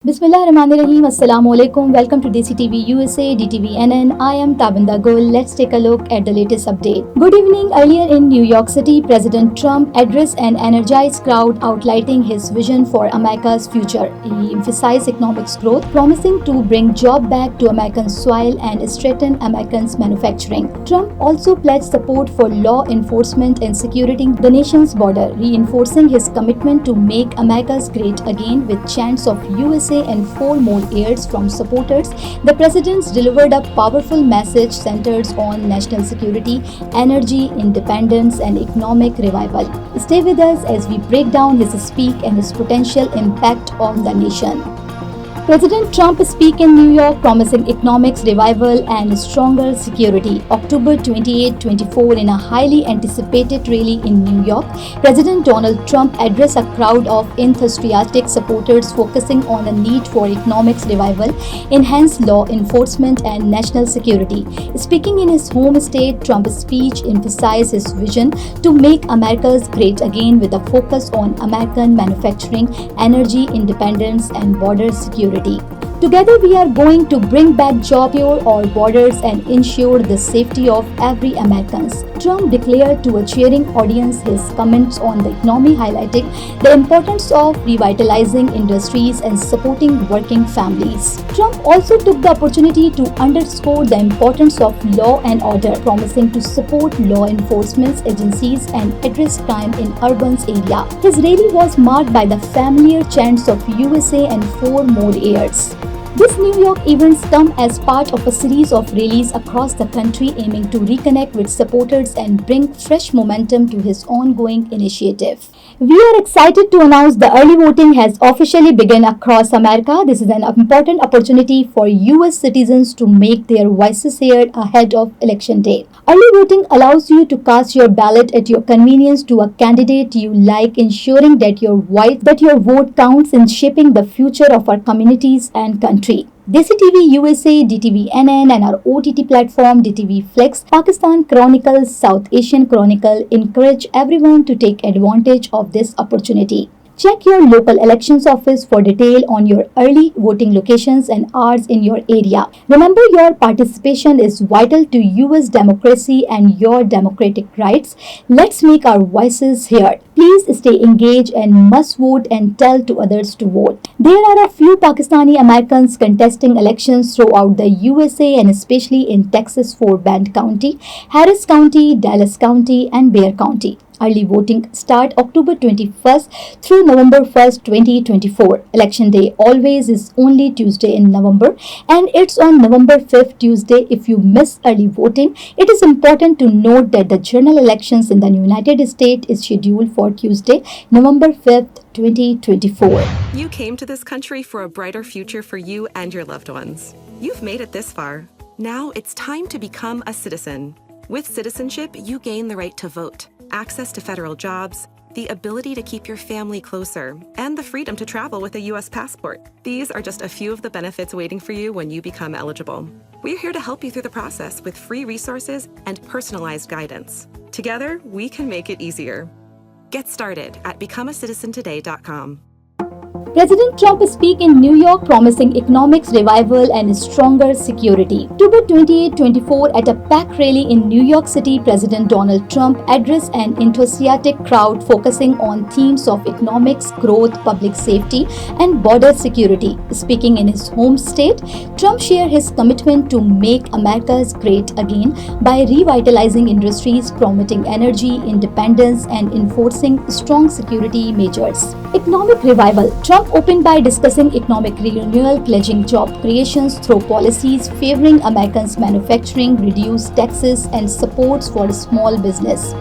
Bismillahirrahmanirrahim. Assalamualaikum. Welcome to DCTV USA, DTV NN. I am Tabinda Gul. Let's take a look at the latest update. Good evening. Earlier in New York City, President Trump addressed an energized crowd outlining his vision for America's future. He emphasized economic growth, promising to bring jobs back to American soil and strengthen Americans' manufacturing. Trump also pledged support for law enforcement and securing the nation's border, reinforcing his commitment to make America's great again with chants of USA and 4 more years from supporters. The president delivered a powerful message centered on national security, energy independence, and economic revival. Stay with us as we break down his speech and his potential impact on the nation. President Trump speak in New York promising economics revival and stronger security. October 28, 24 in a highly anticipated rally in New York, President Donald Trump addressed a crowd of enthusiastic supporters focusing on the need for economics revival, enhanced law enforcement and national security. Speaking in his home state, Trump's speech emphasized his vision to make America's great again with a focus on American manufacturing, energy independence and border security. Together we are going to bring back jobs on our borders and ensure the safety of every American. Trump declared to a cheering audience his comments on the economy, highlighting the importance of revitalizing industries and supporting working families. Trump also took the opportunity to underscore the importance of law and order, promising to support law enforcement agencies and address crime in urban areas. His rally was marked by the familiar chants of USA and 4 more years. This New York events come as part of a series of rallies across the country aiming to reconnect with supporters and bring fresh momentum to his ongoing initiative. We are excited to announce the early voting has officially begun across America. This is an important opportunity for US citizens to make their voices heard ahead of election day. Early voting allows you to cast your ballot at your convenience to a candidate you like, ensuring that your vote counts in shaping the future of our communities and country. DCTV USA, DTV NN and our OTT platform DTV Flex, Pakistan Chronicle, South Asian Chronicle encourage everyone to take advantage of this opportunity. Check your local elections office for detail on your early voting locations and hours in your area. Remember, your participation is vital to US democracy and your democratic rights. Let's make our voices heard. Please stay engaged and must vote and tell to others to vote. There are a few Pakistani Americans contesting elections throughout the USA and especially in Texas Fort Bend County, Harris County, Dallas County and Bexar County. Early voting start October 21st through November 1st, 2024. Election day always is only Tuesday in November and it's on November 5th Tuesday. If you miss early voting, it is important to note that the general elections in the United States is scheduled for Tuesday, November 5th, 2024. You came to this country for a brighter future for you and your loved ones. You've made it this far. Now it's time to become a citizen. With citizenship, you gain the right to vote, access to federal jobs, the ability to keep your family closer, and the freedom to travel with a U.S. passport. These are just a few of the benefits waiting for you when you become eligible. We're here to help you through the process with free resources and personalized guidance. Together, we can make it easier. Get started at becomeacitizentoday.com. President Trump speak in New York promising economics revival and stronger security. October 28, 24 at a packed rally in New York City, President Donald Trump addressed an enthusiastic crowd focusing on themes of economics, growth, public safety, and border security. Speaking in his home state, Trump shared his commitment to make America's great again by revitalizing industries, promoting energy independence, and enforcing strong security measures. Economic revival. Trump opened by discussing economic renewal, pledging job creations through policies favoring Americans' manufacturing, reduced taxes, and supports for small business.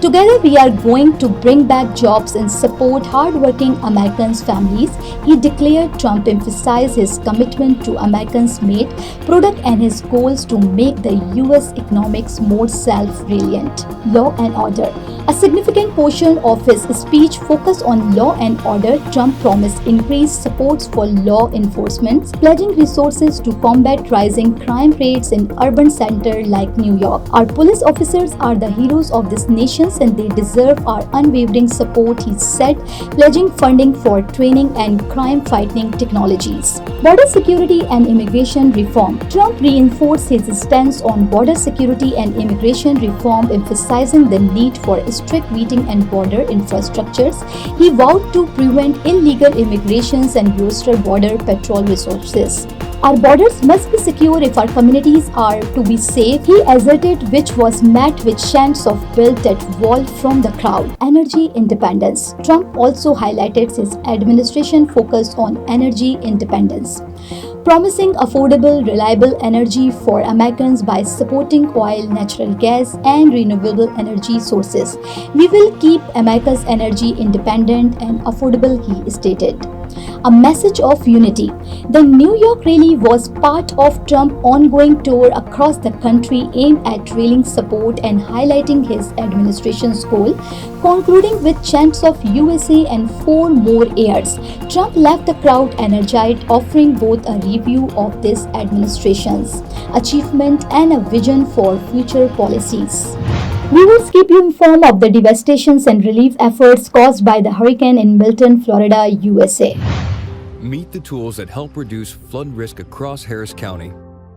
Together, we are going to bring back jobs and support hardworking Americans' families, he declared. Trump emphasized his commitment to Americans' made product and his goals to make the U.S. economics more self-reliant. Law and order. A significant portion of his speech focused on law and order. Trump promised increased supports for law enforcement, pledging resources to combat rising crime rates in urban centers like New York. Our police officers are the heroes of this nation and they deserve our unwavering support, he said, pledging funding for training and crime-fighting technologies. Border security and immigration reform. Trump reinforced his stance on border security and immigration reform, emphasizing the need for strict vetting and border infrastructures. He vowed to prevent illegal immigrations and bolster border patrol resources. Our borders must be secure if our communities are to be safe, he asserted, which was met with chants of "Build that wall" from the crowd. Energy independence. Trump also highlighted his administration focus on energy independence, promising affordable, reliable energy for Americans by supporting oil, natural gas, and renewable energy sources. We will keep America's energy independent and affordable, he stated. A message of unity. The New York rally was part of Trump's ongoing tour across the country aimed at rallying support and highlighting his administration's goal, concluding with chants of USA and 4 more years. Trump left the crowd energized, offering both a review of this administration's achievement and a vision for future policies. We will keep you informed of the devastations and relief efforts caused by the hurricane in Milton, Florida, USA. Meet the tools that help reduce flood risk across Harris County.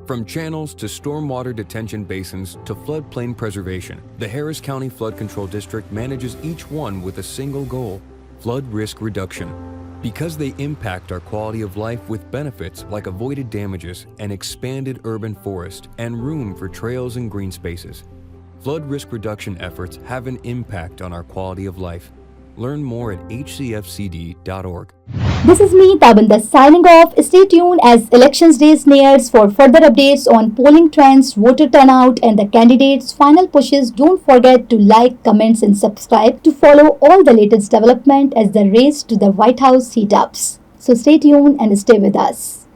From channels to stormwater detention basins to floodplain preservation, the Harris County Flood Control District manages each one with a single goal: flood risk reduction. Because they impact our quality of life with benefits like avoided damages, an expanded urban forest, and room for trails and green spaces. Flood risk reduction efforts have an impact on our quality of life. Learn more at hcfcd.org. This is me, Tabanda, signing off. Stay tuned as elections days nears for further updates on polling trends, voter turnout, and the candidates' final pushes. Don't forget to like, comments, and subscribe to follow all the latest development as the race to the White House heat ups. So stay tuned and stay with us.